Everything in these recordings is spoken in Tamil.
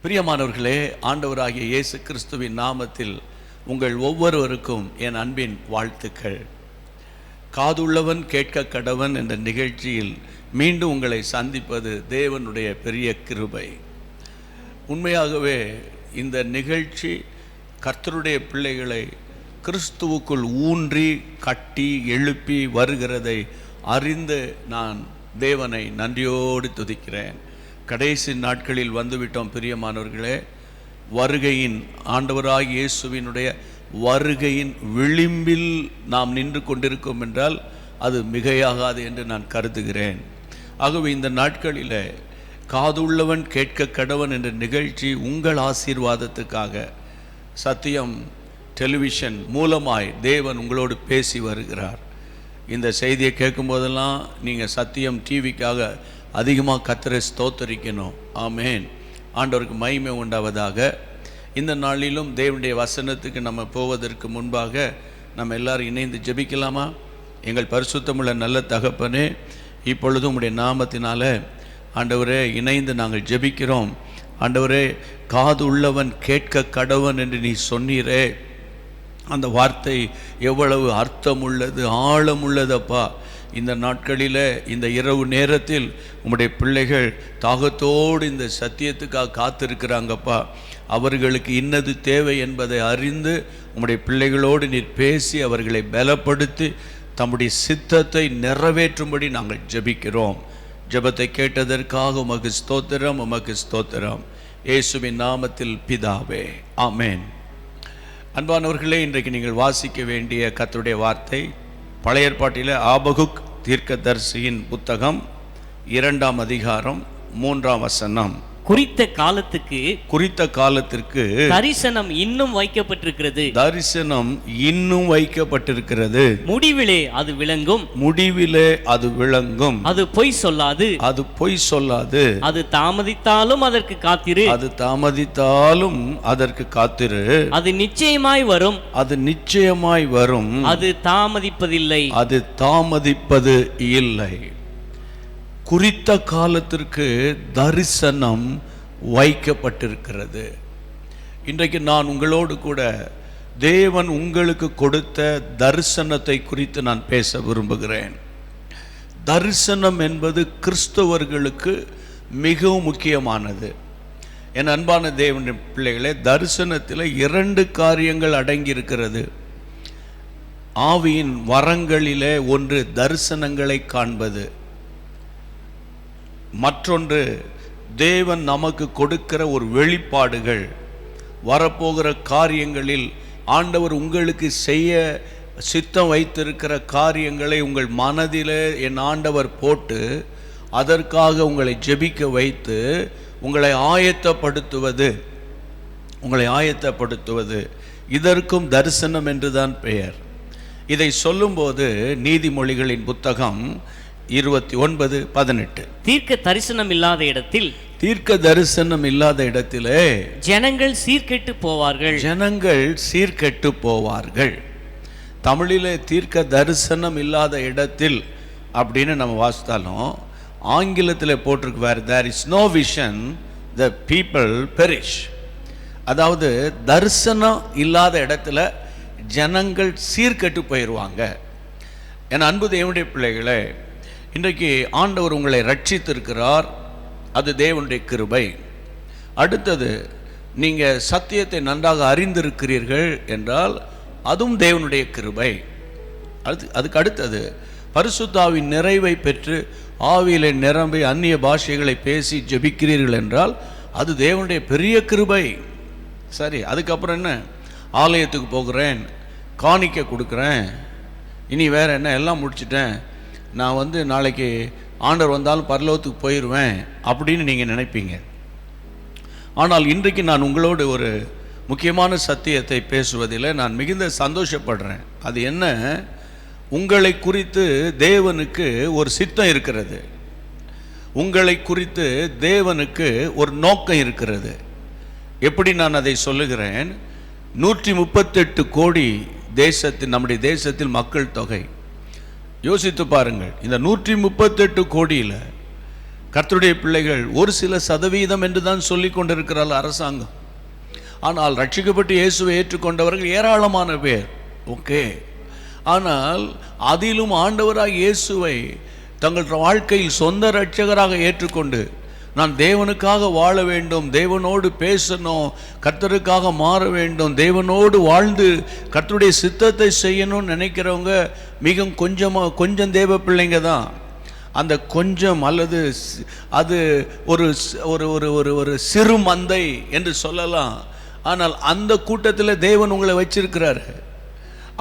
பிரியமானவர்களே, ஆண்டவராகிய இயேசு கிறிஸ்துவின் நாமத்தில் உங்கள் ஒவ்வொருவருக்கும் என் அன்பின் வாழ்த்துக்கள். காதுள்ளவன் கேட்க கடவன் என்ற நிகழ்ச்சியில் மீண்டும் உங்களை சந்திப்பது தேவனுடைய பெரிய கிருபை. உண்மையாகவே இந்த நிகழ்ச்சி கர்த்தருடைய பிள்ளைகளை கிறிஸ்துவுக்குள் ஊன்றி கட்டி எழுப்பி வருகிறதை அறிந்து நான் தேவனை நன்றியோடு துதிக்கிறேன். கடைசி நாட்களில் வந்துவிட்டோம் பிரியமானவர்களே. வருகையின் ஆண்டவராகிய இயேசுவினுடைய வருகையின் விளிம்பில் நாம் நின்று கொண்டிருக்கோம் என்றால் அது மிகையாகாது என்று நான் கருதுகிறேன். ஆகவே இந்த நாட்களில் காதுள்ளவன் கேட்க கடவன் என்ற நிகழ்ச்சி உங்கள் ஆசீர்வாதத்துக்காக சத்தியம் டெலிவிஷன் மூலமாய் தேவன் உங்களோடு பேசி வருகிறார். இந்த செய்தியை கேட்கும் போதெல்லாம் நீங்கள் சத்தியம் டிவிக்காக அதிகமாக கர்த்தரை ஸ்தோத்தரிக்கணும். ஆமேன். ஆண்டவருக்கு மகிமை உண்டாவதாக. இந்த நாளிலும் தேவனுடைய வசனத்துக்கு நம்ம போவதற்கு முன்பாக நம்ம எல்லாரும் இணைந்து ஜெபிக்கலாமா? எங்கள் பரிசுத்தமுள்ள நல்ல தகப்பனே, இப்பொழுதும் உம்முடைய நாமத்தினால ஆண்டவரே இணைந்து நாங்கள் ஜெபிக்கிறோம். ஆண்டவரே, காது உள்ளவன் கேட்க கடவன் என்று நீ சொன்னீரே, அந்த வார்த்தை எவ்வளவு அர்த்தம் உள்ளது, ஆழம் உள்ளதப்பா. இந்த நாட்களில் இந்த இரவு நேரத்தில் உம்முடைய பிள்ளைகள் தாகத்தோடு இந்த சத்தியத்துக்காக காத்திருக்கிறாங்கப்பா. அவர்களுக்கு இன்னது தேவை என்பதை அறிந்து உம்முடைய பிள்ளைகளோடு நீர் பேசி அவர்களை பலப்படுத்தி தம்முடைய சித்தத்தை நிறைவேற்றும்படி நாங்கள் ஜெபிக்கிறோம். ஜெபத்தை கேட்டதற்காக உமக்கு ஸ்தோத்திரம், உமக்கு ஸ்தோத்திரம். இயேசுவின் நாமத்தில் பிதாவே, ஆமேன். அன்பானவர்களே, இன்றைக்கு நீங்கள் வாசிக்க வேண்டிய கர்த்தருடைய வார்த்தை பழைய ஏற்பாட்டில் ஆபகுக் தீர்க்கதரிசியின் புத்தகம் 2ஆம் அதிகாரம் 3ஆம் வசனம். குறித்த காலத்திற்கு தரிசனம் இன்னும் வைக்கப்பட்டிருக்கிறது. முடிவிலே அது விளங்கும். அது பொய் சொல்லாது. அது தாமதித்தாலும் அதற்கு காத்திரு. அது நிச்சயமாய் வரும். அது தாமதிப்பது இல்லை. குறித்த காலத்திற்கு தரிசனம் வைக்கப்பட்டிருக்கிறது. இன்றைக்கு நான் உங்களோடு கூட தேவன் உங்களுக்கு கொடுத்த தரிசனத்தை குறித்து நான் பேச விரும்புகிறேன். தரிசனம் என்பது கிறிஸ்தவர்களுக்கு மிகவும் முக்கியமானது. என் அன்பான தேவனுடைய பிள்ளைகளே, தரிசனத்தில் 2 காரியங்கள் அடங்கியிருக்கிறது. ஆவியின் வரங்களிலே ஒன்று தரிசனங்களை காண்பது, மற்றொன்று தேவன் நமக்கு கொடுக்கிற ஒரு வெளிப்பாடுகள். வரப்போகிற காரியங்களில் ஆண்டவர் உங்களுக்கு செய்ய சித்தம் வைத்திருக்கிற காரியங்களை உங்கள் மனதிலே என் ஆண்டவர் போட்டு அதற்காக உங்களை ஜெபிக்க வைத்து உங்களை ஆயத்தப்படுத்துவது இதற்கும் தரிசனம் என்றுதான் பெயர். இதை சொல்லும்போது நீதிமொழிகளின் புத்தகம் 29:18 தீர்க்க தரிசனம் இல்லாத இடத்திலே ஜனங்கள் சீர்கெட்டு போவார்கள். தமிழிலே தீர்க்க தரிசனம் இல்லாத இடத்தில் அப்படின்னு நம்ம வாசித்தாலும் ஆங்கிலத்தில் போட்டிருக்கு, where there is no vision the people perish. அதாவது தரிசனம் இல்லாத இடத்துல ஜனங்கள் சீர்கெட்டு போயிடுவாங்க. என் அன்பு தேவனுடைய பிள்ளைகளே, இன்றைக்கு ஆண்டவர் உங்களை ரட்சித்திருக்கிறார். அது தேவனுடைய கிருபை. அடுத்தது, நீங்கள் சத்தியத்தை நன்றாக அறிந்திருக்கிறீர்கள் என்றால் அதுவும் தேவனுடைய கிருபை. அதுக்கு அடுத்தது, பரிசுத்தாவின் நிறைவை பெற்று ஆவியிலே நிரம்பி அந்நிய பாஷைகளை பேசி ஜெபிக்கிறீர்கள் என்றால் அது தேவனுடைய பெரிய கிருபை. சரி, அதுக்கப்புறம் என்ன? ஆலயத்துக்கு போகிறேன், காணிக்கை கொடுக்குறேன், இனி வேறு என்ன, எல்லாம் முடிச்சிட்டேன், நான் நாளைக்கு ஆண்டவர் வந்தாலும் பரலோகத்துக்கு போயிடுவேன் அப்படின்னு நீங்கள் நினைப்பீங்க. ஆனால் இன்றைக்கு நான் உங்களோடு ஒரு முக்கியமான சத்தியத்தை பேசுவதில் நான் மிகுந்த சந்தோஷப்படுறேன். அது என்ன? உங்களை குறித்து தேவனுக்கு ஒரு சித்தம் இருக்கிறது. உங்களை குறித்து தேவனுக்கு ஒரு நோக்கம் இருக்கிறது. எப்படி நான் அதை சொல்லுகிறேன்? 138 கோடி நம்முடைய தேசத்தில் மக்கள் தொகை. யோசித்து பாருங்கள். இந்த 138 கோடியில் கர்த்தருடைய பிள்ளைகள் ஒரு சில சதவீதம் என்று தான் சொல்லி கொண்டிருக்கிறாள் அரசாங்கம். ஆனால் ரட்சிக்கப்பட்டு இயேசுவை ஏற்றுக்கொண்டவர்கள் ஏராளமான பேர். ஓகே, ஆனால் அதிலும் ஆண்டவராக இயேசுவை தங்கள் வாழ்க்கையில் சொந்த இரட்சகராக ஏற்றுக்கொண்டு நான் தேவனுக்காக வாழ வேண்டும், தேவனோடு பேசணும், கர்த்தருக்காக மாற வேண்டும், தேவனோடு வாழ்ந்து கர்த்தருடைய சித்தத்தை செய்யணும்னு நினைக்கிறவங்க கொஞ்சம் தேவ பிள்ளைங்க தான். அந்த கொஞ்சம் அல்லது அது ஒரு ஒரு ஒரு ஒரு சிறு மந்தை என்று சொல்லலாம். ஆனால் அந்த கூட்டத்தில் தேவன் உங்களை வச்சிருக்கிறார்.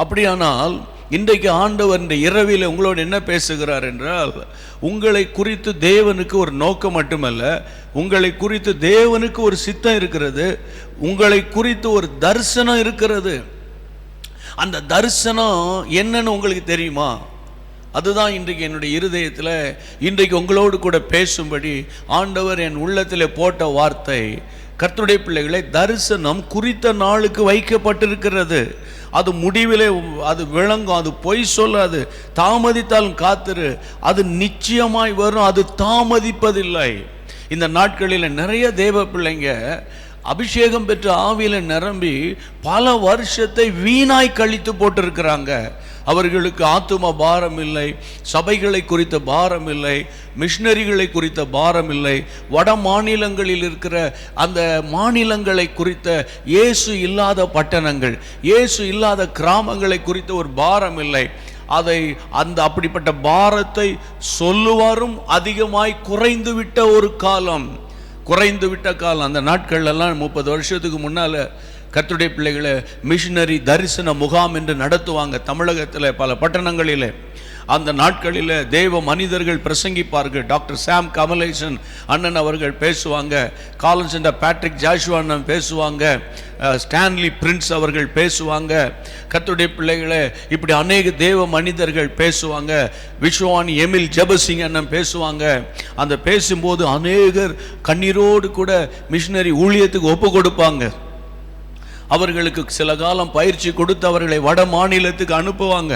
அப்படியானால் இன்றைக்கு ஆண்டவர் இந்த இரவில் உங்களோடு என்ன பேசுகிறார் என்றால், உங்களை குறித்து தேவனுக்கு ஒரு நோக்கம் மட்டுமல்ல, உங்களை குறித்து தேவனுக்கு ஒரு சித்தம் இருக்கிறது, உங்களை குறித்து ஒரு தரிசனம் இருக்கிறது. அந்த தரிசனம் என்னன்னு உங்களுக்கு தெரியுமா? அதுதான் இன்றைக்கு என்னுடைய இருதயத்தில் இன்றைக்கு உங்களோடு கூட பேசும்படி ஆண்டவர் என் உள்ளத்தில் போட்ட வார்த்தை. கர்த்தருடைய பிள்ளைகளை, தரிசனம் குறித்த நாளுக்கு வைக்கப்பட்டிருக்கிறது. அது முடிவிலே அது விளங்கும், அது பொய் சொல்லாது. தாமதித்தாலும் காத்திரு, அது நிச்சயமாய் வரும், அது தாமதிப்பதில்லை. இந்த நாட்களில் நிறைய தேவ பிள்ளைங்க அபிஷேகம் பெற்று ஆவியில நிரம்பி பல வருஷத்தை வீணாய் கழித்து போட்டிருக்கிறாங்க. அவர்களுக்கு ஆத்தும பாரம் இல்லை, சபைகளை குறித்த பாரம் இல்லை, மிஷனரிகளை குறித்த பாரம் இல்லை, வட மாநிலங்களில் இருக்கிற அந்த மாநிலங்களை குறித்த இயேசு இல்லாத பட்டணங்கள், இயேசு இல்லாத கிராமங்களை குறித்த ஒரு பாரம் இல்லை. அப்படிப்பட்ட பாரத்தை சொல்லுவாரும் அதிகமாய் குறைந்து விட்ட ஒரு காலம், அந்த நாட்கள்லாம் 30 வருஷத்துக்கு முன்னால் கர்த்தருடைய பிள்ளைகளை மிஷனரி தரிசன முகாம் என்று நடத்துவாங்க தமிழகத்தில் பல பட்டணங்களில். அந்த நாட்களில் தேவ மனிதர்கள் பிரசங்கிப்பார்கள். டாக்டர் சாம் கமலேசன் அண்ணன் அவர்கள் பேசுவாங்க, காலன்ஸ் என்ற பேட்ரிக் ஜாஷுவா அண்ணன் பேசுவாங்க, ஸ்டான்லி பிரின்ஸ் அவர்கள் பேசுவாங்க. கர்த்தருடைய பிள்ளைகளை இப்படி அநேக தேவ மனிதர்கள் பேசுவாங்க. விஸ்வானி எமில் ஜெபசிங் அண்ணன் பேசுவாங்க. அந்த பேசும்போது அநேகர் கண்ணீரோடு கூட மிஷனரி ஊழியத்துக்கு ஒப்பு கொடுப்பாங்க. அவர்களுக்கு சில காலம் பயிற்சி கொடுத்து அவர்களை வட மாநிலத்துக்கு அனுப்புவாங்க.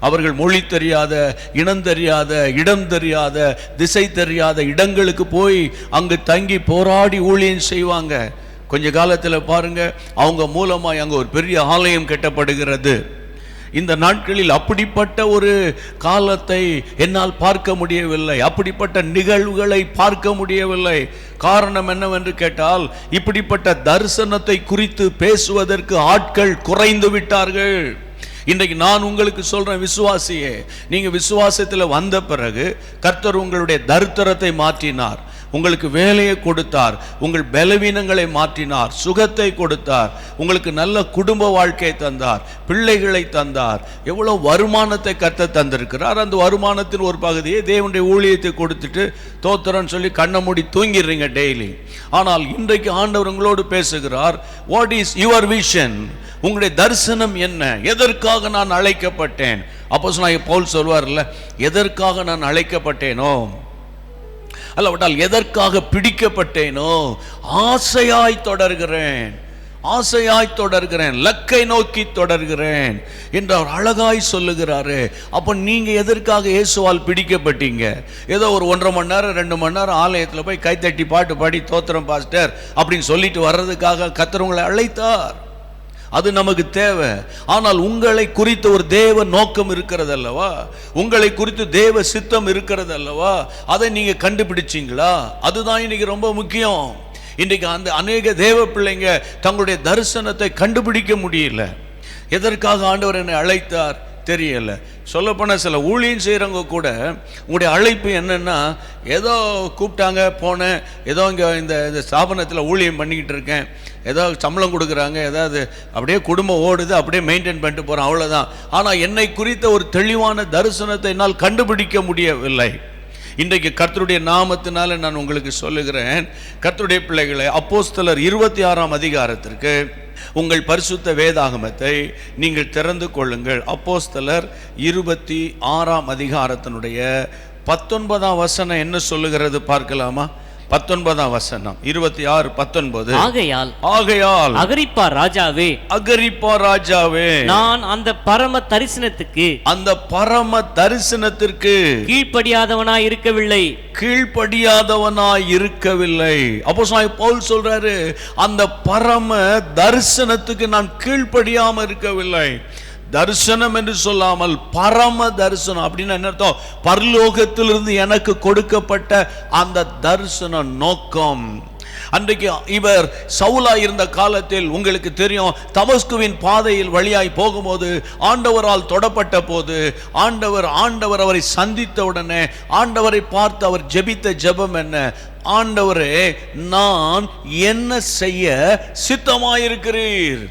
அவர்கள் மொழி தெரியாத, இனம் தெரியாத, இடம் தெரியாத, திசை தெரியாத இடங்களுக்கு போய் அங்கு தங்கி போராடி ஊழியம் செய்வாங்க. கொஞ்ச காலத்தில் பாருங்க, அவங்க மூலமாக அங்கே ஒரு பெரிய ஆலயம் கட்டப்படுகிறது. இந்த நாட்களில் அப்படிப்பட்ட ஒரு காலத்தை என்னால் பார்க்க முடியவில்லை, அப்படிப்பட்ட நிகழ்வுகளை பார்க்க முடியவில்லை. காரணம் என்னவென்று கேட்டால், இப்படிப்பட்ட தரிசனத்தை குறித்து பேசுவதற்கு ஆட்கள் குறைந்து விட்டார்கள். இன்றைக்கு நான் உங்களுக்கு சொல்றேன், விசுவாசியே, நீங்க விசுவாசத்தில் வந்த பிறகு கர்த்தர் உங்களுடைய தரித்திரத்தை மாற்றினார், உங்களுக்கு வேலையை கொடுத்தார், உங்கள் பலவீனங்களை மாற்றினார், சுகத்தை கொடுத்தார், உங்களுக்கு நல்ல குடும்ப வாழ்க்கை தந்தார், பிள்ளைகளை தந்தார், எவ்வளவு வருமானத்தை கர்த்தர் தந்திருக்கிறார். அந்த வருமானத்தின் ஒரு பகுதியை தேவனுடைய ஊழியத்தை கொடுத்துட்டு தோத்திரன்னு சொல்லி கண்ணை மூடி தூங்கிடுறீங்க டெய்லி. ஆனால் இன்றைக்கு ஆண்டவர் உங்களோடு பேசுகிறார். What is your vision? உங்களுடைய தரிசனம் என்ன? எதற்காக நான் அழைக்கப்பட்டேன்? அப்போஸ்தலனாகிய பவுல் சொல்வார்ல, எதற்காக நான் அழைக்கப்பட்டேனோ, அல்லவட்டால் எதற்காக பிடிக்கப்பட்டேனோ, ஆசையாய் தொடர்கிறேன், லக்கை நோக்கி தொடர்கிறேன் என்று அவர் அழகாய் சொல்லுகிறாரு. அப்ப நீங்க எதற்காக இயேசுவால் பிடிக்கப்பட்டீங்க? ஏதோ ஒரு 1.5 மணி நேரம் 2 மணி நேரம் ஆலயத்தில் போய் கைத்தட்டி பாட்டு பாடி தோத்திரம் பாஸ்டர் அப்படின்னு சொல்லிட்டு வர்றதுக்காக கர்த்தர் உங்களை அழைத்தார். அது நமக்கு தேவை. ஆனால் உங்களை குறித்து ஒரு தேவ நோக்கம் இருக்கிறது அல்லவா, உங்களை குறித்து தேவ சித்தம் இருக்கிறது அல்லவா, அதை நீங்க கண்டுபிடிச்சிங்களா? அதுதான் இன்னைக்கு ரொம்ப முக்கியம். இன்றைக்கு அந்த அநேக தேவ பிள்ளைங்க தங்களுடைய தரிசனத்தை கண்டுபிடிக்க முடியல. எதற்காக ஆண்டவர் என்னை அழைத்தார் தெரியல. சொல்லப்போனால் சில ஊழியம் செய்கிறவங்க கூட உங்களுடைய அழைப்பு என்னென்னா, ஏதோ கூப்பிட்டாங்க போனேன், ஏதோ இங்கே இந்த ஸ்தாபனத்தில் ஊழியம் பண்ணிக்கிட்டு இருக்கேன், ஏதோ சம்பளம் கொடுக்குறாங்க, ஏதாவது அப்படியே குடும்பம் ஓடுது, அப்படியே மெயின்டைன் பண்ணிட்டு போகிறேன், அவ்வளோதான். ஆனால் என்னை குறித்த ஒரு தெளிவான தரிசனத்தை என்னால் கண்டுபிடிக்க முடியவில்லை. இன்றைக்கு கர்த்தருடைய நாமத்தினால நான் உங்களுக்கு சொல்லுகிறேன், கர்த்தருடைய பிள்ளைகளை, அப்போஸ்தலர் 26ஆம் அதிகாரத்திற்கு உங்கள் பரிசுத்த வேதாகமத்தை நீங்கள் திறந்து கொள்ளுங்கள். அப்போஸ்தலர் 26ஆம் அதிகாரத்தினுடைய 19ஆம் வசனம் என்ன சொல்லுகிறது பார்க்கலாமா? 19ஆம் வசனம் 26:19. ஆகையால் அகிரிப்பா ராஜாவே, நான் அந்த பரம தரிசனத்திற்கு கீழ்ப்படியாதவனாய் இருக்கவில்லை. அப்போஸ்தலனாகிய பவுல் சொல்றாரு, அந்த பரம தரிசனத்துக்கு நான் கீழ்ப்படியாம இருக்கவில்லை. தரிசனம் என்று சொல்லாமல் பரம தரிசனம் அப்படின்னு என்ன அர்த்தம்? பரலோகத்திலிருந்து எனக்கு கொடுக்கப்பட்ட அந்த தரிசன நோக்கம். அன்றைக்கு இவர் சவுலா இருந்த காலத்தில் உங்களுக்கு தெரியும், தமஸ்குவின் பாதையில் வழியாய் போகும்போது ஆண்டவரால் தொடப்பட்ட போது ஆண்டவர் அவரை சந்தித்த உடனே ஆண்டவரை பார்த்து அவர் ஜெபித்த ஜெபம் என்ன? ஆண்டவரே, நான் என்ன செய்ய சித்தமாயிருக்கிறீர்?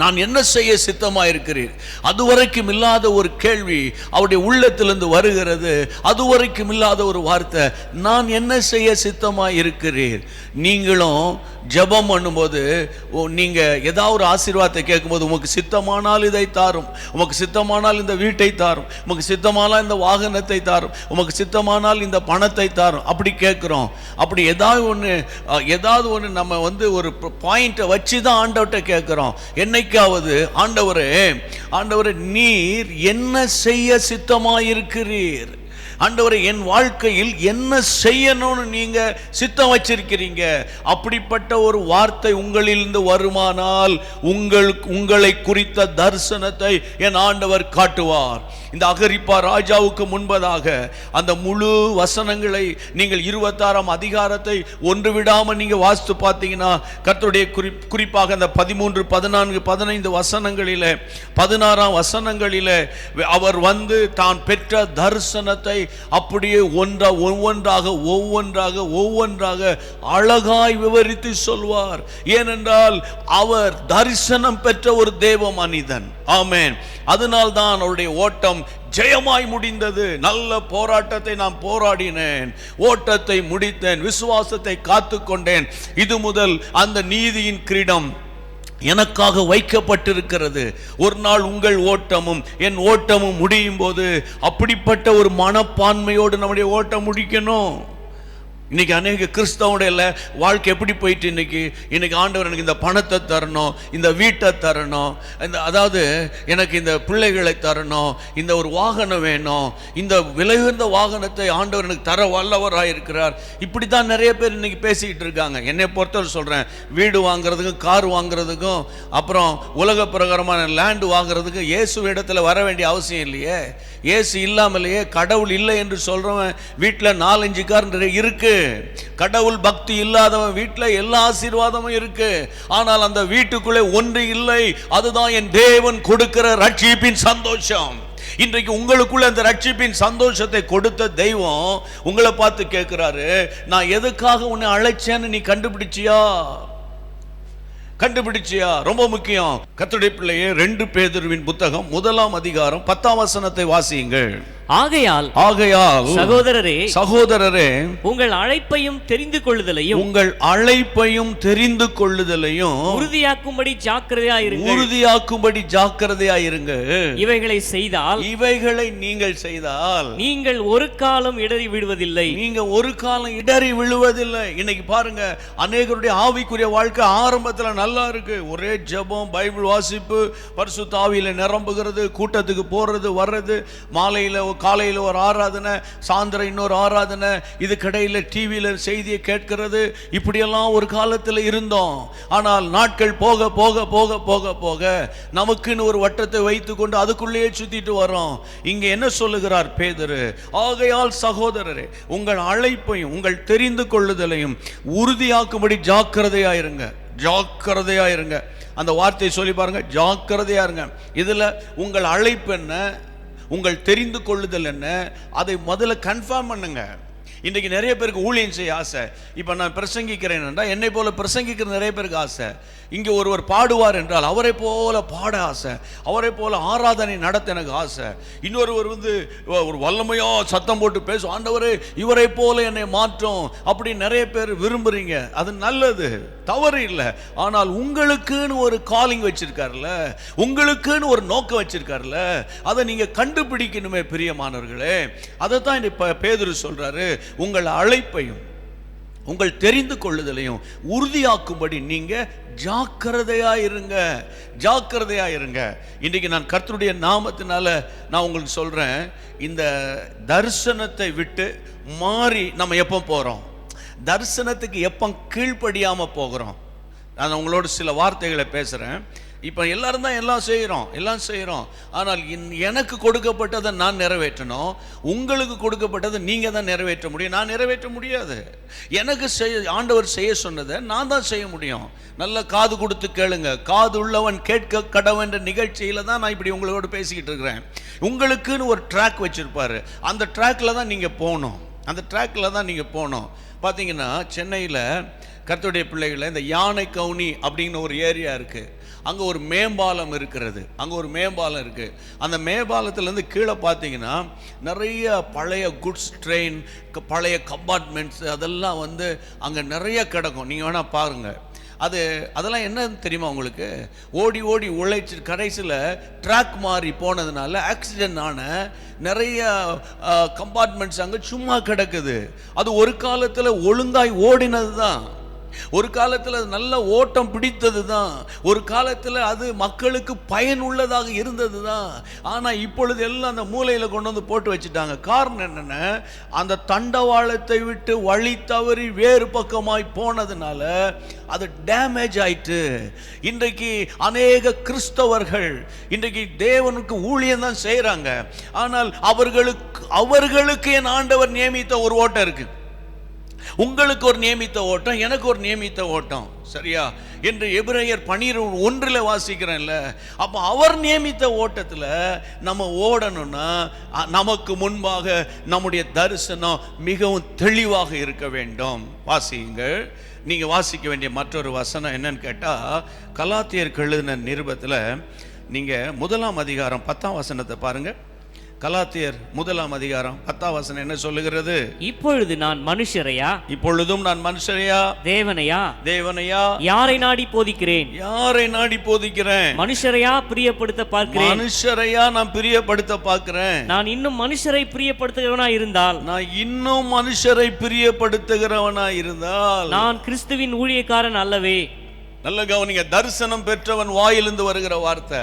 நான் என்ன செய்ய சித்தமாயிருக்கிறீர்? அதுவரைக்கும் இல்லாத ஒரு கேள்வி அவருடைய உள்ளத்திலிருந்து வருகிறது. அதுவரைக்கும் இல்லாத ஒரு வார்த்தை, நான் என்ன செய்ய சித்தமாயிருக்கிறீர்? நீங்களும் ஜெபம் பண்ணும்போது நீங்க ஏதாவது ஒரு ஆசீர்வாதத்தை கேட்கும்போது, உமக்கு சித்தமானால் இதை தாரும், உமக்கு சித்தமானால் இந்த வீட்டை தாரும், உமக்கு சித்தமானால் இந்த வாகனத்தை தாரும், உமக்கு சித்தமானால் இந்த பணத்தை தாரும், அப்படி கேட்கிறோம். அப்படி ஏதாவது ஒன்று நம்ம ஒரு பாயிண்ட்டை வச்சு தான் ஆண்டவர்கிட்ட கேட்கிறோம். என்னைக்காவது ஆண்டவரே நீர் என்ன செய்ய சித்தமாயிருக்கிறீர்? ஆண்டவரே, என் வாழ்க்கையில் என்ன செய்யணும்னு நீங்க சித்தம் வச்சிருக்கிறீங்க? அப்படிப்பட்ட ஒரு வார்த்தை உங்களிலிருந்து வருமானால் உங்களை குறித்த தரிசனத்தை என் ஆண்டவர் காட்டுவார். இந்த அகிரிப்பா ராஜாவுக்கு முன்பதாக அந்த முழு வசனங்களை நீங்கள் 26ஆம் அதிகாரத்தை ஒன்று விடாம நீங்க வாசித்து பார்த்தீங்கன்னா, கர்த்தருடைய குறிப்பாக அந்த 13, 14, 15 வசனங்களிலே 16ஆம் வசனங்களிலே அவர் தான் பெற்ற தரிசனத்தை அப்படியே ஒவ்வொன்றாக அழகாய் விவரித்து சொல்வார். ஏனென்றால் அவர் தரிசனம் பெற்ற ஒரு தேவ மனிதன். ஆமென். அதனால் தான் அவருடைய ஓட்டம் ஜெயமாய் முடிந்தது. நல்ல போராட்டத்தை நான் போராடினேன், ஓட்டத்தை முடித்தேன், விசுவாசத்தை காத்துக்கொண்டேன். இது முதல் அந்த நீதியின் கிரீடம் எனக்காக வைக்கப்பட்டிருக்கிறது. ஒரு நாள் உங்கள் ஓட்டமும் என் ஓட்டமும் முடியும் போது அப்படிப்பட்ட ஒரு மனப்பான்மையோடு நம்முடைய ஓட்டம் முடிக்கணும். இன்னைக்கு அநேக கிறிஸ்தவனுடைய வாழ்க்கை எப்படி போயிட்டு, இன்னைக்கு ஆண்டவர் எனக்கு இந்த பணத்தை தரணும், இந்த வீட்டை தரணும், அதாவது எனக்கு இந்த பிள்ளைகளை தரணும், இந்த ஒரு வாகனம் வேணும், இந்த விலையுயர்ந்த வாகனத்தை ஆண்டவர் எனக்கு தர வல்லவராக இருக்கிறார். இப்படி தான் நிறைய பேர் இன்னைக்கு பேசிக்கிட்டு இருக்காங்க. என்னை பொறுத்தவரை சொல்கிறேன், வீடு வாங்குறதுக்கும் கார் வாங்குறதுக்கும் அப்புறம் உலக பிரகாரமான லேண்டு வாங்குறதுக்கும் இயேசு இடத்துல வர வேண்டிய அவசியம் இல்லையே. இயேசு இல்லாமலேயே, கடவுள் இல்லை என்று சொல்கிறவன் வீட்டில் 4-5 கார் இருக்கு. கடவுள் பக்தி இல்லாதவன் வீட்டில் எல்லா ஆசீர்வாதமும் இருக்கு. ஆனால் அந்த வீட்டுக்குள்ளே ஒன்று இல்லை. அதுதான் என் தேவன் கொடுக்கிற ரட்சிப்பின் சந்தோஷம். இன்றைக்கு உங்களுக்குள்ள அந்த ரட்சிப்பின் சந்தோஷத்தை கொடுத்த தெய்வம் உங்களை பார்த்து கேட்கிறாரு, நான் எதுக்காக உன்னை அழைச்சேன்னு நீ கண்டுபிடிச்சியா? ரொம்ப முக்கியம். கர்த்தருடைய பிள்ளையே, 2 பேதுருவின் புத்தகம் 1ஆம் அதிகாரம் 10ஆம் வசனத்தை வாசியுங்கள். ஆகையால் சகோதரரே, உங்கள் அழைப்பையும் தெரிந்து கொள்ளுதலையும் உறுதியாக்கும்படி ஜாக்கிரதையாயிருங்க. இவைகளை நீங்கள் செய்தால் நீங்கள் ஒரு காலம் இடறி விழுவதில்லை. இன்னைக்கு பாருங்க, அநேகருடைய ஆவிக்குரிய வாழ்க்கை ஆரம்பத்தில் நல்லா இருக்கு. ஒரே ஜெபம், பைபிள் வாசிப்பு, பரிசுத்த ஆவியில நிரம்புகிறது, கூட்டத்துக்கு போறது வர்றது, காலையில் ஒரு ஆராதனை, சாயந்தரம் இன்னொரு ஆராதனை, இது கடையில் டிவியில் செய்தியை கேட்கிறது. இப்படியெல்லாம் ஒரு காலத்தில் இருந்தோம். ஆனால் நாட்கள் போக போக போக போக போக நமக்குன்னு ஒரு வட்டத்தை வைத்து கொண்டு அதுக்குள்ளேயே சுத்திட்டு வரோம். இங்க என்ன சொல்லுகிறார் பேதுரு? ஆகையால் சகோதரரே, உங்கள் அழைப்பையும் உங்கள் தெரிந்து கொள்ளுதலையும் உறுதியாக்கும்படி ஜாக்கிரதையாயிருங்க. அந்த வார்த்தையை சொல்லி பாருங்க, ஜாக்கிரதையா இருங்க. இதுல உங்கள் அழைப்பு என்ன, உங்கள் தெரிந்து கொள்ளுதல் என்ன, அதை முதல்ல கன்ஃபார்ம் பண்ணுங்க. இன்றைக்கு நிறைய பேருக்கு ஊழியம் செய்ய ஆசை. இப்போ நான் பிரசங்கிக்கிறேன் என்றால் என்னை போல பிரசங்கிக்கிற நிறைய பேருக்கு ஆசை. இங்கே ஒருவர் பாடுவார் என்றால் அவரை போல பாட ஆசை, அவரை போல ஆராதனை நடத்த எனக்கு ஆசை. இன்னொருவர் ஒரு வல்லமையா சத்தம் போட்டு பேசும், ஆண்டவரே இவரை போல என்னை மாற்றும், அப்படி நிறைய பேர் விரும்புறீங்க. அது நல்லது, தவறு இல்லை. ஆனால் உங்களுக்குன்னு ஒரு காலிங் வச்சிருக்காருல்ல, உங்களுக்குன்னு ஒரு நோக்கம் வச்சிருக்காருல்ல, அதை நீங்க கண்டுபிடிக்கணுமே பிரியமானவர்களே. அதை தான் பேதுரு சொல்றாரு, உங்கள் அழைப்பையும் உங்கள் தெரிந்து கொள்ளுதலையும் உறுதியாக்கும்படி நீங்க ஜாக்கிரதையா இருங்க, ஜாக்கிரதையா இருங்க. இன்றைக்கு நான் கர்த்தருடைய நாமத்தினால நான் உங்களுக்கு சொல்றேன், இந்த தரிசனத்தை விட்டு மாறி நம்ம எப்போ போறோம், தரிசனத்துக்கு எப்போ கீழ்ப்படியாம போகிறோம். நான் உங்களோட சில வார்த்தைகளை பேசுறேன். இப்போ எல்லாரும் தான் எல்லாம் செய்கிறோம். ஆனால் எனக்கு கொடுக்கப்பட்டதை நான் நிறைவேற்றணும், உங்களுக்கு கொடுக்கப்பட்டதை நீங்கள் தான் நிறைவேற்ற முடியும், நான் நிறைவேற்ற முடியாது. எனக்கு ஆண்டவர் செய்ய சொன்னதை நான் தான் செய்ய முடியும். நல்ல காது கொடுத்து கேளுங்க, காது உள்ளவன் கேட்க கடவன்ற நிகழ்ச்சியில் தான் நான் இப்படி உங்களோட பேசிக்கிட்டு இருக்கிறேன். உங்களுக்குன்னு ஒரு ட்ராக் வச்சுருப்பாரு, அந்த ட்ராக்கில் தான் நீங்கள் போகணும். பார்த்தீங்கன்னா சென்னையில் கர்த்தருடைய பிள்ளைகளை இந்த யானை கவுனி அப்படிங்கிற ஒரு ஏரியா இருக்குது. அங்கே ஒரு மேம்பாலம் இருக்கிறது. அந்த மேம்பாலத்துலேருந்து கீழே பார்த்தீங்கன்னா நிறைய பழைய குட்ஸ் ட்ரெயின், பழைய கம்பார்ட்மெண்ட்ஸ் அதெல்லாம் வந்து அங்கே நிறைய கிடக்கும். நீங்கள் வேணால் பாருங்கள். அதெல்லாம் என்னன்னு தெரியுமா உங்களுக்கு? ஓடி உழைச்சி கடைசியில் ட்ராக் மாறி போனதுனால ஆக்சிடென்ட் ஆன நிறைய கம்பார்ட்மெண்ட்ஸ் அங்கே சும்மா கிடக்குது. அது ஒரு காலத்தில் ஒழுங்காய் ஓடினது தான், ஒரு காலத்தில் அது நல்ல ஓட்டம் பிடித்தது தான், ஒரு காலத்தில் அது மக்களுக்கு பயனுள்ளதாக இருந்தது தான். ஆனால் இப்பொழுது எல்லாம் அந்த மூலையில் கொண்டு வந்து போட்டு வச்சுட்டாங்க. காரணம் என்னென்ன, அந்த தண்டவாளத்தை விட்டு வழி தவறி வேறு பக்கமாய் போனதுனால அது டேமேஜ் ஆயிட்டு. இன்றைக்கு அநேக கிறிஸ்தவர்கள் இன்றைக்கு தேவனுக்கு ஊழியம் தான் செய்கிறாங்க. ஆனால் அவர்களுக்கு என் ஆண்டவர் நியமித்த ஒரு ஓட்டம் இருக்கு. உங்களுக்கு ஒரு நியமித்த ஓட்டம், எனக்கு ஒரு நியமித்த ஓட்டம், சரியா? என்று எபிரேயர் 12:1 வாசிக்கிறேன்ல. அப்போ அவர் நியமித்த ஓட்டத்தில் நம்ம ஓடணும்னா நமக்கு முன்பாக நம்முடைய தரிசனம் மிகவும் தெளிவாக இருக்க வேண்டும். வாசியுங்கள். நீங்கள் வாசிக்க வேண்டிய மற்றொரு வசனம் என்னன்னு கேட்டால், கலாத்தியருக்கு எழுதின நிருபத்தில் நீங்கள் 1ஆம் அதிகாரம் 10ஆம் வசனத்தை பாருங்கள். கலாத்தியர் 1ஆம் அதிகாரம் 10ஆம் வசனம் என்ன சொல்லுகிறது? இப்பொழுதும் நான் மனுஷரையா, தேவனையா யாரை நாடி போதிக்கிறேன்? மனுஷரையா பிரியப்படுத்த பார்க்கிறேன். நான் இன்னும் மனுஷரை பிரியப்படுத்துகிறவனாய் இருந்தால் நான் கிறிஸ்துவின் ஊழியக்காரன் அல்லவே. நல்ல கவனிங்க, தரிசனம் பெற்றவன் வாயிலிருந்து வருகிற வார்த்தை.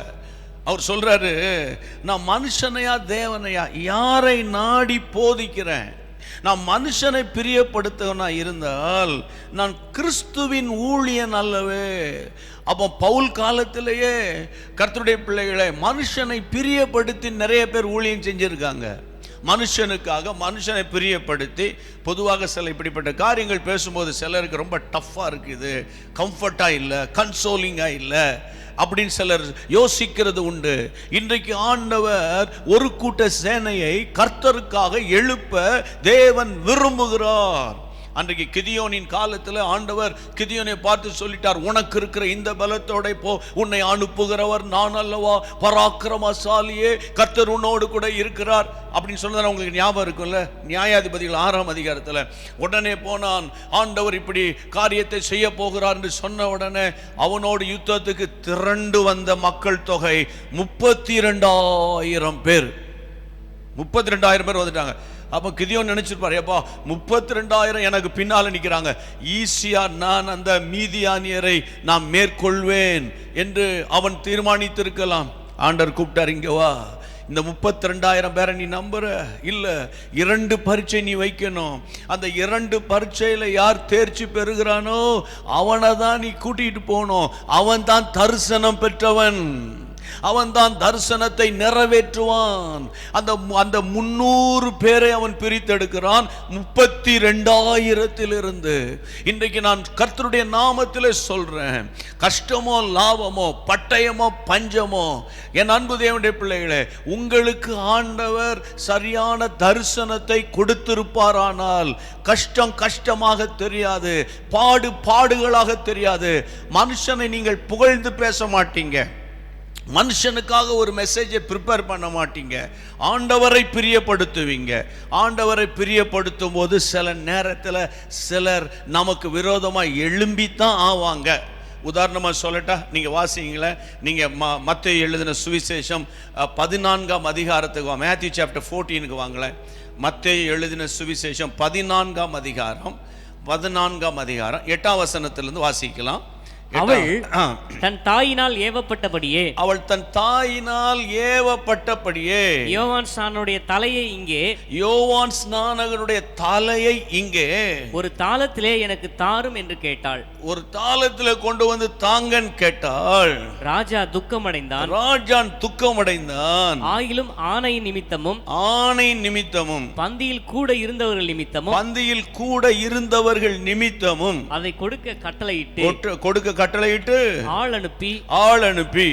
அவர் சொல்றாரு, நான் மனுஷனையா தேவனையா யாரை நாடி போதிக்கிறேன்? நான் மனுஷனை பிரியப்படுத்தவனா இருந்தால் நான் கிறிஸ்துவின் ஊழியன் அல்லவே. அப்போ பவுல் காலத்திலேயே கர்த்தருடைய பிள்ளைகளை மனுஷனை பிரியப்படுத்தி நிறைய பேர் ஊழியம் செஞ்சிருக்காங்க. மனுஷனுக்காக மனுஷனை பிரியப்படுத்தி. பொதுவாக சில இப்படிப்பட்ட காரியங்கள் பேசும்போது சிலருக்கு ரொம்ப டஃப்பாக இருக்குது, கம்ஃபர்ட்டாக இல்லை, கன்சோலிங்காக இல்லை அப்படின்னு சிலர் யோசிக்கிறது உண்டு. இன்றைக்கு ஆண்டவர் ஒரு கூட்ட சேனையை கர்த்தருக்காக எழுப்ப தேவன் விரும்புகிறார். அன்றைக்கு கிதியோனின் காலத்தில் ஆண்டவர் கிதியோனை பார்த்து சொல்லிட்டார், உனக்கு இருக்கிற இந்த பலத்தோட போ, உன்னை அனுப்புகிறவர் நான் அல்லவா, பராக்கிரமசாலியே, கர்த்தர் உன்னோடு கூட இருக்கிறார் அப்படின்னு சொன்னதான உங்களுக்கு ஞாபகம் இருக்கும்ல? நியாயாதிபதிகள் 6ஆம் அதிகாரத்தில் உடனே போனான். ஆண்டவர் இப்படி காரியத்தை செய்ய போகிறார் என்று சொன்ன உடனே அவனோடு யுத்தத்துக்கு திரண்டு வந்த மக்கள் தொகை 32,000 பேர். 32,000 பேர் வந்துட்டாங்க. அப்போ கிதியோன் நினைச்சிருப்பாரு, அப்பா 32,000 எனக்கு பின்னால நிற்கிறாங்க, ஈஸியா நான் அந்த மீதியானியரை நான் மேற்கொள்வேன் என்று அவன் தீர்மானித்திருக்கலாம். ஆண்டவர் கூப்பிட்டார், இங்க வா, இந்த 32,000 பேரை நீ நம்புற இல்ல, 2 பரீட்சை நீ வைக்கணும். அந்த 2 பரீட்சையில யார் தேர்ச்சி பெறுகிறானோ அவனை தான் நீ கூட்டிட்டு போகணும். அவன் தான் தரிசனம் பெற்றவன், அவன் தான் தரிசனத்தை நிறைவேற்றுவான். அந்த 300 பேரை அவன் பிரித்தெடுக்கிறான் 32,000 இன்றைக்கு நான் கர்த்தருடைய நாமத்திலே சொல்றேன், கஷ்டமோ லாபமோ பட்டயமோ பஞ்சமோ, என் அன்பு தேவனுடைய பிள்ளைகளே, உங்களுக்கு ஆண்டவர் சரியான தரிசனத்தை கொடுத்திருப்பாரானால் கஷ்டம் கஷ்டமாக தெரியாது, பாடுகளாக தெரியாது. மனுஷனை நீங்கள் புகழ்ந்து பேச மாட்டீங்க, மனுஷனுக்காக ஒரு மெசேஜை ப்ரிப்பேர் பண்ண மாட்டீங்க, ஆண்டவரை பிரியப்படுத்துவீங்க. ஆண்டவரை பிரியப்படுத்தும் போது சில நேரத்தில் சிலர் நமக்கு விரோதமாக எழும்பித்தான் ஆவாங்க. உதாரணமாக சொல்லட்டா, நீங்கள் வாசிங்களேன், நீங்கள் மத்தேயு எழுதின சுவிசேஷம் 14ஆம் அதிகாரத்துக்கு வாங்க, மேத்யூ சாப்டர் 14க்கு வாங்களேன். மத்தேயு எழுதின சுவிசேஷம் 14ஆம் அதிகாரம் 14ஆம் அதிகாரம் 8ஆம் வசனத்திலிருந்து வாசிக்கலாம். அவள் தன் தாயினால் ஏவப்பட்டபடியே அவள் தன் தாயினால் ஏவப்பட்டபடியே யோவான் ஸ்நானனுடைய தலையை இங்கே யோவான் ஸ்நானகனுடைய தலையை இங்கே ஒரு தாளத்திலே எனக்கு தாரும் என்று கேட்டாள். ஒரு தாளத்திலே கொண்டு வந்து தாங்கன்னு கேட்டாள். ராஜா துக்கமடைந்தான். ராஜான் துக்கமடைந்தான். ஆயிலும் ஆணை நிமித்தமும் ஆணை நிமித்தமும் பந்தியில் கூட இருந்தவர்கள் நிமித்தமும் பந்தியில் கூட இருந்தவர்கள் நிமித்தமும் அதை கொடுக்க கட்டளையிட்டு ஆள் அனுப்பி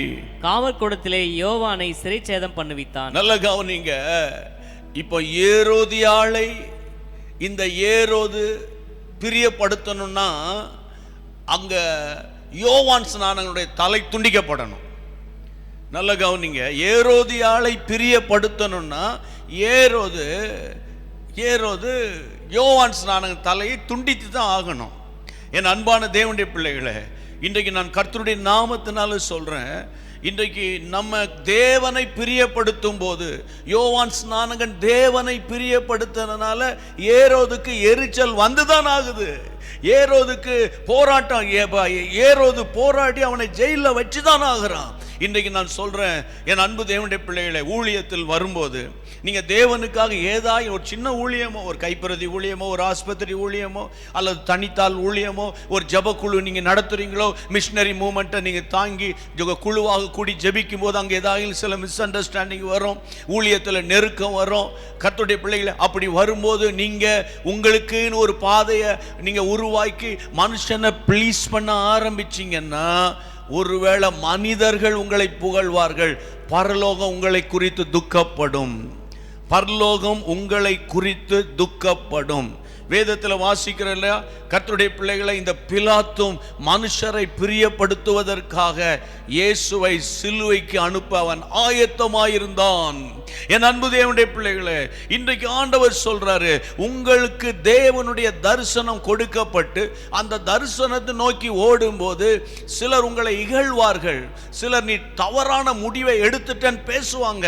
காவற்கூடத்திலே யோவானை சிறைச்சேதம் பண்ணுவித்தான். நல்ல கவனிங்க. இப்போ ஏரோதியாளை இந்த ஏரோது பிரியப்படுத்தணும்னா அங்க யோவான் ஸ்நானனுடைய தலை துண்டிக்கப்படணும். நல்ல கவனிங்க. ஏரோதியாளை பிரியப்படுத்தணும்னா ஏரோது யோவான் ஸ்நானன் தலையை துண்டித்து தான் ஆகணும். என் அன்பான தேவனுடைய பிள்ளைகளே, இன்றைக்கு நான் கர்த்தருடைய நாமத்தினால சொல்றேன், இன்றைக்கு நம்ம தேவனை பிரியப்படுத்தும் போது, யோவான் ஸ்நானகன் தேவனை பிரியப்படுத்தினால ஏரோதுக்கு எரிச்சல் வந்துதான் ஆகுது. ஏரோதுக்கு போராட்டம், ஏரோது போராடி அவனை ஜெயில வச்சுதான் ஆகிறான். இன்றைக்கு நான் சொல்றேன் என் அன்பு தேவனுடைய பிள்ளைகளை, ஊழியத்தில் வரும்போது நீங்க தேவனுக்காக ஏதாவது ஒரு சின்ன ஊழியமோ, ஒரு கைப்பிரதி ஊழியமோ, ஒரு ஆஸ்பத்திரி ஊழியமோ, அல்லது தனித்தால் ஊழியமோ, ஒரு ஜபக்குழு நீங்க நடத்துறீங்களோ, மிஷினரி மூவ்மெண்ட்டை நீங்க தாங்கி குழுவாக கூடி ஜபிக்கும் போது அங்கே ஏதாவது சில மிஸ் அண்டர்ஸ்டாண்டிங் வரும், ஊழியத்தில் நெருக்கம் வரும். கர்த்தருடைய பிள்ளைகளை அப்படி வரும்போது நீங்க உங்களுக்குன்னு ஒரு பாதையை நீங்க உருவாக்கி மனுஷனை ப்ளீஸ் பண்ண ஆரம்பிச்சீங்கன்னா, ஒருவேளை மனிதர்கள் உங்களை புகழ்வார்கள், பரலோகம் உங்களை குறித்து துக்கப்படும். பரலோகம் உங்களை குறித்து துக்கப்படும். வேதத்தில் வாசிக்கிற இல்லையா, கர்த்தருடைய பிள்ளைகளை, இந்த பிலாத்தும் மனுஷரை பிரியப்படுத்துவதற்காக இயேசுவை சிலுவைக்கு அனுப்ப அவன் ஆயத்தமாயிருந்தான். என் அன்பு தேவனுடைய பிள்ளைகளே, இன்றைக்கு ஆண்டவர் சொல்றாரு, உங்களுக்கு தேவனுடைய தரிசனம் கொடுக்கப்பட்டு அந்த தரிசனத்தை நோக்கி ஓடும்போது சிலர் உங்களை இகழ்வார்கள், சிலர் நீ தவறான முடிவை எடுத்துட்டேன்னு பேசுவாங்க.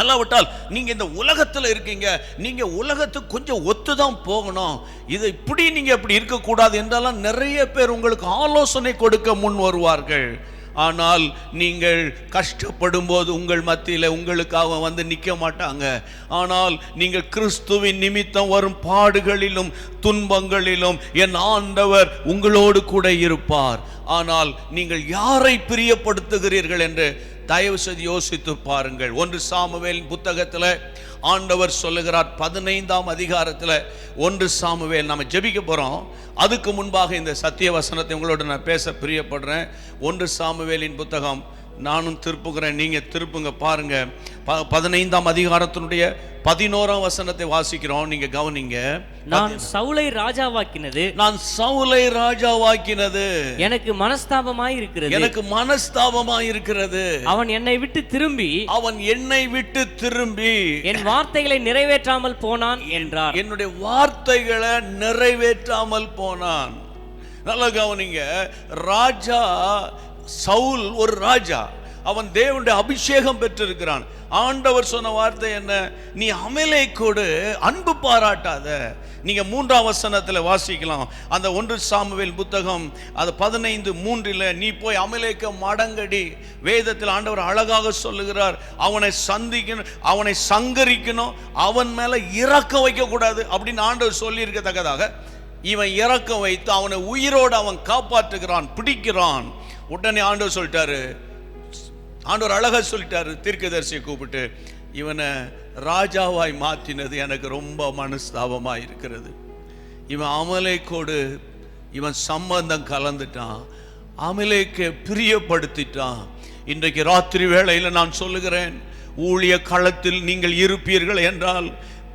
அல்லாவிட்டால் நீங்க இந்த உலகத்தில் இருக்கீங்க, நீங்க உலகத்துக்கு கொஞ்சம் ஒத்துதான் போகணும், இது இப்படி நீங்க இப்படி இருக்கக்கூடாது என்றெல்லாம் நிறைய பேர் உங்களுக்கு ஆலோசனை கொடுக்க முன் வருவார்கள். ஆனால் நீங்கள் கஷ்டப்படும் போது உங்கள் மத்தியில் உங்களுக்காக வந்து நிற்க மாட்டாங்க. ஆனால் நீங்கள் கிறிஸ்துவின் நிமித்தம் வரும் பாடுகளிலும் துன்பங்களிலும் என் ஆண்டவர் உங்களோடு கூட இருப்பார். ஆனால் நீங்கள் யாரை பிரியப்படுத்துகிறீர்கள் என்று தயவு செய்து யோசித்து பாருங்கள். 1 சாமுவேலின் புத்தகத்தில் ஆண்டவர் சொல்லுகிறார், 15ஆம் அதிகாரத்தில் 1 சாமுவேல். நம்ம ஜெபிக்க போகிறோம். அதுக்கு முன்பாக இந்த சத்திய வசனத்தை உங்களோட நான் பேச பிரியப்படுறேன். 1 சாமுவேலின் புத்தகம் நானும் திருப்புகிறேன், நீங்க திருப்புங்க. பாருங்க, 15ஆம் அதிகாரத்தினுடைய 11ஆம் வசனத்தை வாசிக்கிறோம், நீங்க கவனிங்க. நான் சவுலை ராஜாவாக்கினது எனக்கு மனஸ்தாபமாய் இருக்கிறது. அவன் என்னை விட்டு திரும்பி என் வார்த்தைகளை நிறைவேற்றாமல் போனான் என்றார். என்னுடைய வார்த்தைகளை நிறைவேற்றாமல் போனான். நல்லா கவனிங்க. ராஜா சவுல் ஒரு ராஜா, அவன் தேவனுடைய அபிஷேகம் பெற்றிருக்கிறான். ஆண்டவர் சொன்ன வார்த்தை என்ன? நீ அமலேக்கோடு அன்பு பாராட்டாத. நீங்க 3ஆம் வசனத்துல வாசிக்கலாம். அந்த 1 சாமுவேல் புத்தகம் அது 15:3 நீ போய் அமலேக்க மடங்கடி. வேதத்தில் ஆண்டவர் அழகாக சொல்லுகிறார், அவனை சந்திக்கணும், அவனை சங்கரிக்கணும், அவன் மேல இரக்கம் வைக்க கூடாது அப்படின்னு ஆண்டவர் சொல்லி இருக்கத்தக்கதாக இவன் இரக்கம் வைத்து அவனை உயிரோடு அவன் காப்பாற்றுகிறான், பிடிக்கிறான். உடனே ஆண்டவர் சொல்லிட்டாரு, ஆண்டவர் அழகா சொல்லிட்டாரு, தீர்க்கதரிசியை கூப்பிட்டு, இவனை ராஜாவாய் மாற்றினது எனக்கு ரொம்ப மனஸ்தாபமாக இருக்கிறது. இவன் அமலேக்கோடு இவன் சம்பந்தம் கலந்துட்டான், அமலேக்கை பிரியப்படுத்திட்டான். இன்றைக்கு ராத்திரி வேளையில் நான் சொல்லுகிறேன், ஊழிய களத்தில் நீங்கள் இருப்பீர்கள் என்றால்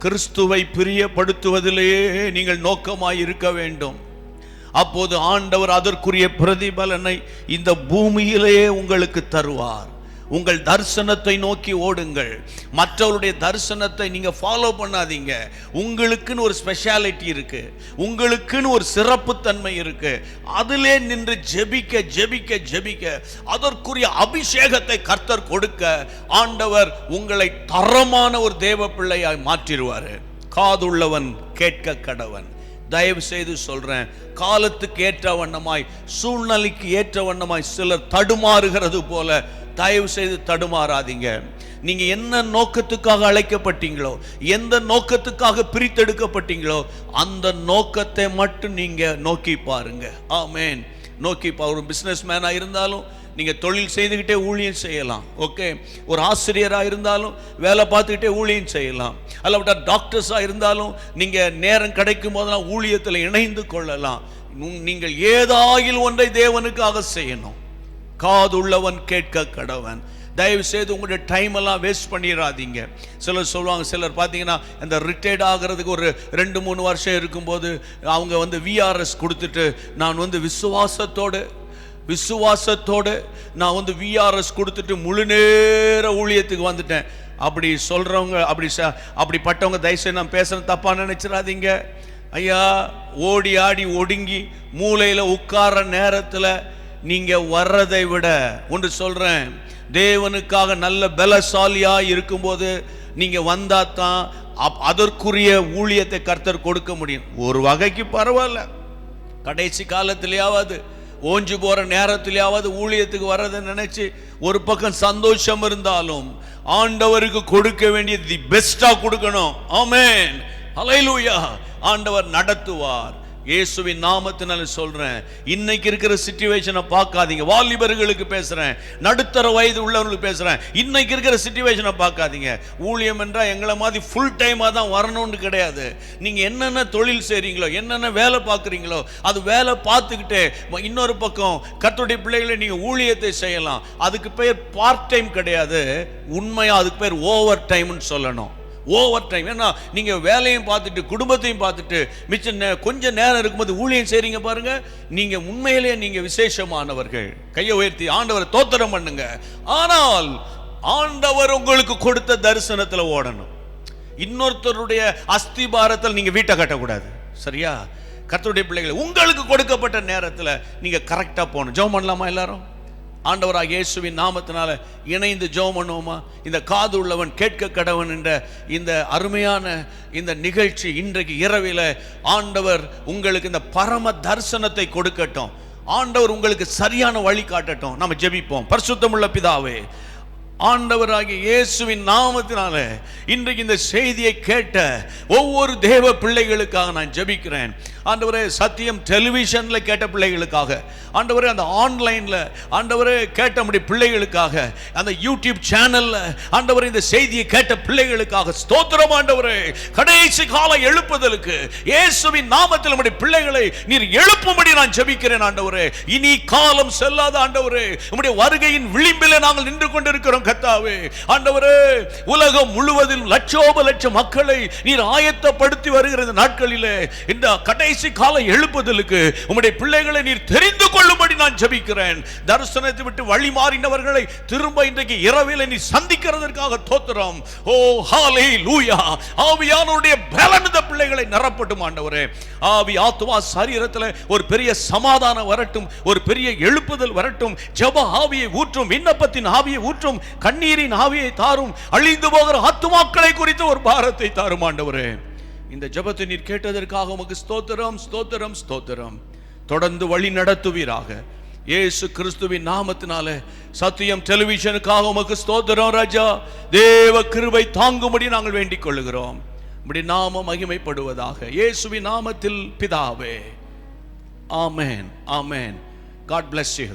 கிறிஸ்துவை பிரியப்படுத்துவதிலேயே நீங்கள் நோக்கமாய் இருக்க வேண்டும். அப்போது ஆண்டவர் அதற்குரிய பிரதிபலனை இந்த பூமியிலேயே உங்களுக்கு தருவார். உங்கள் தரிசனத்தை நோக்கி ஓடுங்கள். மற்றவருடைய தரிசனத்தை நீங்க ஃபாலோ பண்ணாதீங்க. உங்களுக்குன்னு ஒரு ஸ்பெஷாலிட்டி இருக்கு, உங்களுக்குன்னு ஒரு சிறப்பு தன்மை இருக்கு. அதிலே நின்று ஜெபிக்க ஜெபிக்க ஜெபிக்க அதற்குரிய அபிஷேகத்தை கர்த்தர் கொடுக்க ஆண்டவர் உங்களை தரமான ஒரு தேவ பிள்ளையாய் மாற்றிடுவார். காதுள்ளவன் கேட்க கடவன். தயவு செய்து சொல்றேன், காலத்துக்கு ஏற்ற வண்ணமாய், சூழ்நிலைக்கு ஏற்ற வண்ணமாய் சிலர் தடுமாறுகிறது போல தயவு செய்து தடுமாறாதீங்க. நீங்க என்ன நோக்கத்துக்காக அழைக்கப்பட்டீங்களோ, எந்த நோக்கத்துக்காக பிரித்தெடுக்கப்பட்டீங்களோ, அந்த நோக்கத்தை மட்டும் நீங்க நோக்கி பாருங்க. ஆமென். நோக்கி ஒரு பிசினஸ் மேனா இருந்தாலும் நீங்க தொழில் செய்துக்கிட்டே ஊழியம் செய்யலாம். ஓகே, ஒரு ஆசிரியராக இருந்தாலும் வேலை பார்த்துக்கிட்டே ஊழியம் செய்யலாம். அல்ல டாக்டர்ஸாக இருந்தாலும் நீங்க நேரம் கிடைக்கும் போதெல்லாம் ஊழியத்தில் இணைந்து கொள்ளலாம். நீங்கள் ஏதாயில் ஒன்றை தேவனுக்காக செய்யணும். காதுள்ளவன் கேட்க கடவன். தயவு செய்து உங்களுடைய டைம் எல்லாம் வேஸ்ட் பண்ணிடாதீங்க. சிலர் சொல்லுவாங்க, சிலர் பார்த்தீங்கன்னா இந்த ரிட்டையர்ட் ஆகிறதுக்கு ஒரு 2-3 வருஷம் இருக்கும்போது அவங்க விஆர்எஸ் கொடுத்துட்டு, நான் விசுவாசத்தோடு நான் விஆர்எஸ் கொடுத்துட்டு முழு நேர ஊழியத்துக்கு வந்துட்டேன் அப்படி சொல்றவங்க, அப்படிப்பட்டவங்க தயவுசெய்து நான் பேசுறேன் தப்பா நினைச்சிடாதீங்க. ஐயா, ஓடி ஆடி ஒடுங்கி மூலையில் உட்கார்ற நேரத்தில் நீங்க வர்றதை விட ஒன்று சொல்றேன், தேவனுக்காக நல்ல பலசாலியா இருக்கும்போது நீங்க வந்தா தான் அதற்குரிய ஊழியத்தை கர்த்தர் கொடுக்க முடியும். ஒரு வகைக்கு பரவாயில்ல, கடைசி காலத்திலேயாவது ஓஞ்சு போற நேரத்திலேயாவது ஊழியத்துக்கு வர்றதை நினைச்சு ஒரு பக்கம் சந்தோஷம் இருந்தாலும் ஆண்டவருக்கு கொடுக்க வேண்டியது தி பெஸ்டா கொடுக்கணும். ஆமென், ஹல்லேலூயா. ஆண்டவர் நடத்துவார். இயேசுவின் நாமத்தினால சொல்றேன், இன்னைக்கு இருக்கிற சிச்சுவேஷனை பார்க்காதீங்க. வாலிபர்களுக்கு பேசுறேன், நடுத்தர வயது உள்ளவர்களுக்கு பேசுறேன், இன்னைக்கு இருக்கிற சிச்சுவேஷனை பார்க்காதீங்க. ஊழியம் என்றால் எங்களை மாதிரி ஃபுல் டைமா தான் வரணும்னு கிடையாது. நீங்க என்னென்ன தொழில் செய்றீங்களோ, என்னென்ன வேலை பார்க்குறீங்களோ, அது வேலை பார்த்துக்கிட்டே இன்னொரு பக்கம் கர்த்தருடைய பிள்ளைகளை நீங்க ஊழியத்தை செய்யலாம். அதுக்கு பேர் பார்ட் டைம் கிடையாது, உண்மையா அதுக்கு பேர் ஓவர் டைம்னு சொல்லணும். Over time. ஏன்னா நீங்க வேலையும் பார்த்துட்டு குடும்பத்தையும் பார்த்துட்டு மிச்சம் கொஞ்சம் நேரம் இருக்கும்போது ஊழியம் செய்றீங்க பாருங்க, நீங்க உண்மையிலேயே நீங்க விசேஷமானவர்கள். கையை உயர்த்தி ஆண்டவரை தோத்திரம் பண்ணுங்க. ஆனால் ஆண்டவர் உங்களுக்கு கொடுத்த தரிசனத்துல ஓடணும். இன்னொருத்தருடைய அஸ்திபாரத்தில் நீங்க வீட்டை கட்டக்கூடாது. சரியா? கர்த்தருடைய பிள்ளைகளை உங்களுக்கு கொடுக்கப்பட்ட நேரத்தில் நீங்க கரெக்டா போகணும். ஜெபம் பண்ணலாமா எல்லாரும்? ஆண்டவராக இயேசுவின் நாமத்தினால இணைந்து ஜெபம் பண்ணுவோமா? இந்த காது உள்ளவன் கேட்க கடவன் என்ற இந்த அருமையான இந்த நிகழ்ச்சி இன்றைக்கு இரவில் ஆண்டவர் உங்களுக்கு இந்த பரம தரிசனத்தை கொடுக்கட்டும். ஆண்டவர் உங்களுக்கு சரியான வழி காட்டட்டும். நம்ம ஜெபிப்போம். பரிசுத்தமுள்ள பிதாவே, ஆண்டவராகிய இயேசுவின் நாமத்தினால இன்றைக்கு இந்த செய்தியை கேட்ட ஒவ்வொரு தேவ பிள்ளைகளுக்காக நான் ஜெபிக்கிறேன். ஆண்டவரே, சத்தியம் டெலிவிஷன்ல கேட்ட பிள்ளைகளுக்காக, ஆண்டவரே அந்த ஆன்லைன்ல ஆண்டவரே கேட்ட நம்முடைய பிள்ளைகளுக்காக, அந்த யூடியூப் சேனல்ல ஆண்டவரே இந்த செய்தியை கேட்ட பிள்ளைகளுக்காக ஸ்தோத்திரம். ஆண்டவரே, கடைசி கால எழுப்புதலுக்கு இயேசுவின் நாமத்தில் நம்முடைய பிள்ளைகளை நீர் எழுப்பும்படி நான் ஜெபிக்கிறேன். ஆண்டவரே, இனி காலம் செல்லாத ஆண்டவரே, நம்முடைய வருகையின் விளிம்பிலே நாங்கள் நின்று கொண்டிருக்கிறோம் கர்த்தாவே. ஆண்டவரே, உலகம் முழுவதில் லட்சோப லட்சம் மக்களை நீர் ஆயத்தப்படுத்தி வருகிற இந்த நாட்களிலே இந்த கடைசி கால எழுப்புதலுக்கு உம்முடைய பிள்ளைகளை நீர் தெரிந்து கொள்ளும்படி நான் ஜெபிக்கிறேன். தரிசனத்தை விட்டு வழி மாறினவர்களை திரும்ப இன்றைக்கு இரவில் நீ சந்திக்கிறதற்காக தோத்திரம். ஓ ஹல்லேலூயா. ஆவியானவருடைய பலன் இந்த பிள்ளைகளை நிரப்பட்டும். ஆண்டவரே, ஆவி ஆத்துமா சரீரத்தில் ஒரு பெரிய சமாதானம் வரட்டும், ஒரு பெரிய எழுப்புதல் வரட்டும். ஜெப ஆவியை ஊற்றும், விண்ணப்பத்தின் ஆவியை ஊற்றும், கண்ணீரின் ஆவியை தாரும், அழிந்து போகிற ஆத்துமாக்களை குறித்து ஒரு பாரத்தை தாரும். ஆண்டவரே, இந்த ஜெபத்தை நீர் கேட்டதற்காக உமக்கு ஸ்தோத்திரம், ஸ்தோத்திரம், ஸ்தோத்திரம். தொடர்ந்து வழி நடத்துவீராக இயேசு கிறிஸ்துவின் நாமத்தினாலே. சத்தியம் டெலிவிஷனுக்காக உமக்கு ஸ்தோத்திரம் ராஜா. தேவ கிருபை தாங்கும்படி நாங்கள் வேண்டிக் கொள்கிறோம். உம்முடைய நாமம் மகிமைப்படுவதாக இயேசுவின் நாமத்தில் பிதாவே. ஆமென், ஆமென். God bless you.